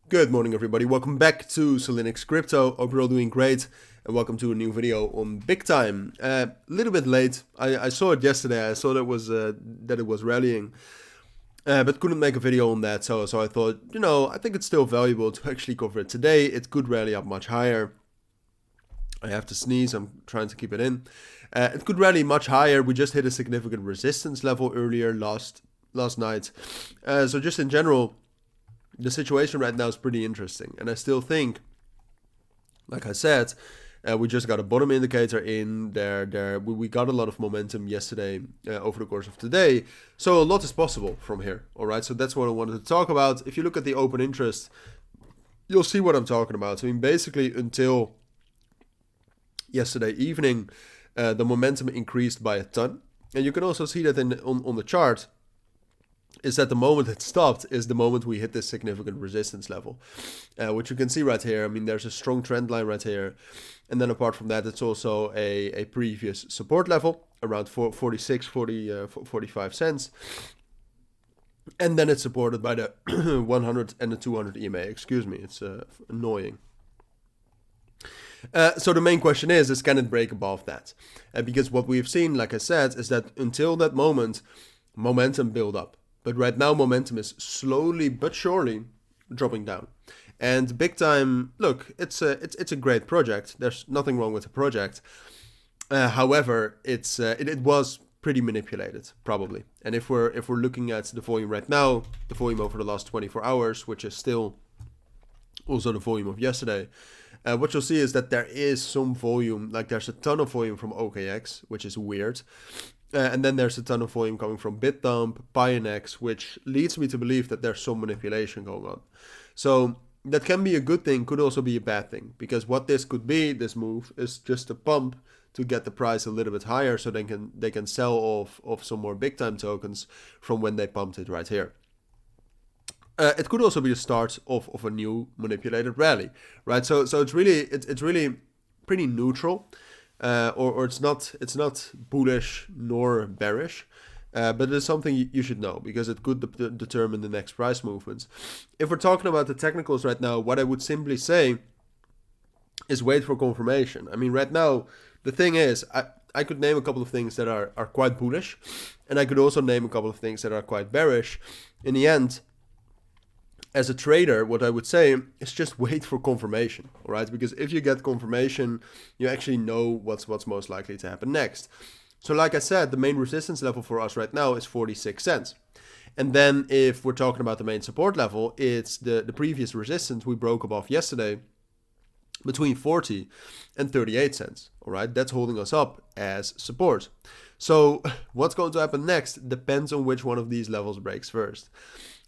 Good morning everybody, welcome back to Cilinix Crypto. Hope you're all doing great and welcome to a new video on BigTime. A little bit late, I saw it yesterday, I saw that it was rallying, but couldn't make a video on that, so I thought, I think it's still valuable to actually cover it today. It could rally up much higher. I have to sneeze, I'm trying to keep it in. It could rally much higher. We just hit a significant resistance level earlier last night. So just in general, the situation right now is pretty interesting, and I still think, like I said, we just got a bottom indicator in there. We got a lot of momentum yesterday over the course of today, so a lot is possible from here. All right, so that's what I wanted to talk about. If you look at the open interest, you'll see what I'm talking about. I mean, basically until yesterday evening, the momentum increased by a ton, and you can also see that on the chart. Is that the moment it stopped is the moment we hit this significant resistance level, which you can see right here. I mean, there's a strong trend line right here, and then apart from that, it's also a previous support level around 45 cents, and then it's supported by the 100 and the 200 EMA. Excuse me, it's annoying. So the main question is can it break above that? Because what we've seen, like I said, is that until that moment, momentum build up. But right now, momentum is slowly but surely dropping down. And BigTime, look, it's a great project. There's nothing wrong with the project. However, it was pretty manipulated, probably. And if we're looking at the volume right now, the volume over the last 24 hours, which is still also the volume of yesterday, what you'll see is that there is some volume, like there's a ton of volume from OKX, which is weird. And then there's a ton of volume coming from BitDump, Pionex, which leads me to believe that there's some manipulation going on. So that can be a good thing, could also be a bad thing, because what this could be, this move, is just a pump to get the price a little bit higher, so they can sell off some more BigTime tokens from when they pumped it right here. It could also be the start of a new manipulated rally, right? So it's really pretty neutral. Or it's not bullish nor bearish, but it's something you should know, because it could determine the next price movements. If we're talking about the technicals right now, what I would simply say is wait for confirmation. I mean, right now, the thing is, I could name a couple of things that are quite bullish, and I could also name a couple of things that are quite bearish. In the end, as a trader, what I would say is just wait for confirmation, all right? Because if you get confirmation, you actually know what's most likely to happen next. So like I said, the main resistance level for us right now is 46 cents. And then if we're talking about the main support level, it's the previous resistance we broke above yesterday between 40 and 38 cents, all right? That's holding us up as support. So what's going to happen next depends on which one of these levels breaks first.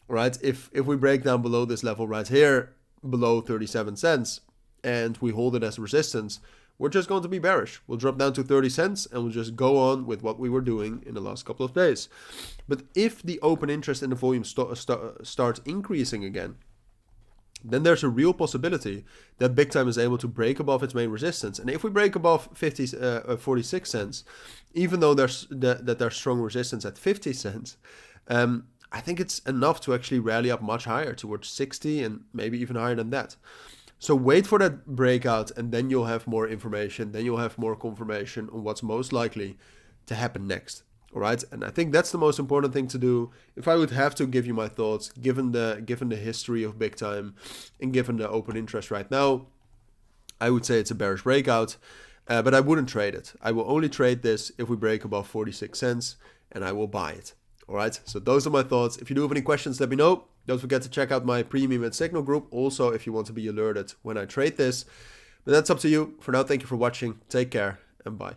Right, if we break down below this level right here, below 37 cents, and we hold it as resistance, we're just going to be bearish. We'll drop down to 30 cents and we'll just go on with what we were doing in the last couple of days. But if the open interest in the volume starts increasing again, then there's a real possibility that BigTime is able to break above its main resistance. And if we break above 46 cents, even though there's strong resistance at 50 cents, I think it's enough to actually rally up much higher towards 60 and maybe even higher than that. So wait for that breakout, and then you'll have more information. Then you'll have more confirmation on what's most likely to happen next. All right, and I think that's the most important thing to do. If I would have to give you my thoughts, given the history of BigTime and given the open interest right now, I would say it's a bearish breakout, but I wouldn't trade it. I will only trade this if we break above 46 cents, and I will buy it. All right, so those are my thoughts. If you do have any questions, let me know. Don't forget to check out my premium and signal group. Also, if you want to be alerted when I trade this. But that's up to you. For now, thank you for watching. Take care and bye.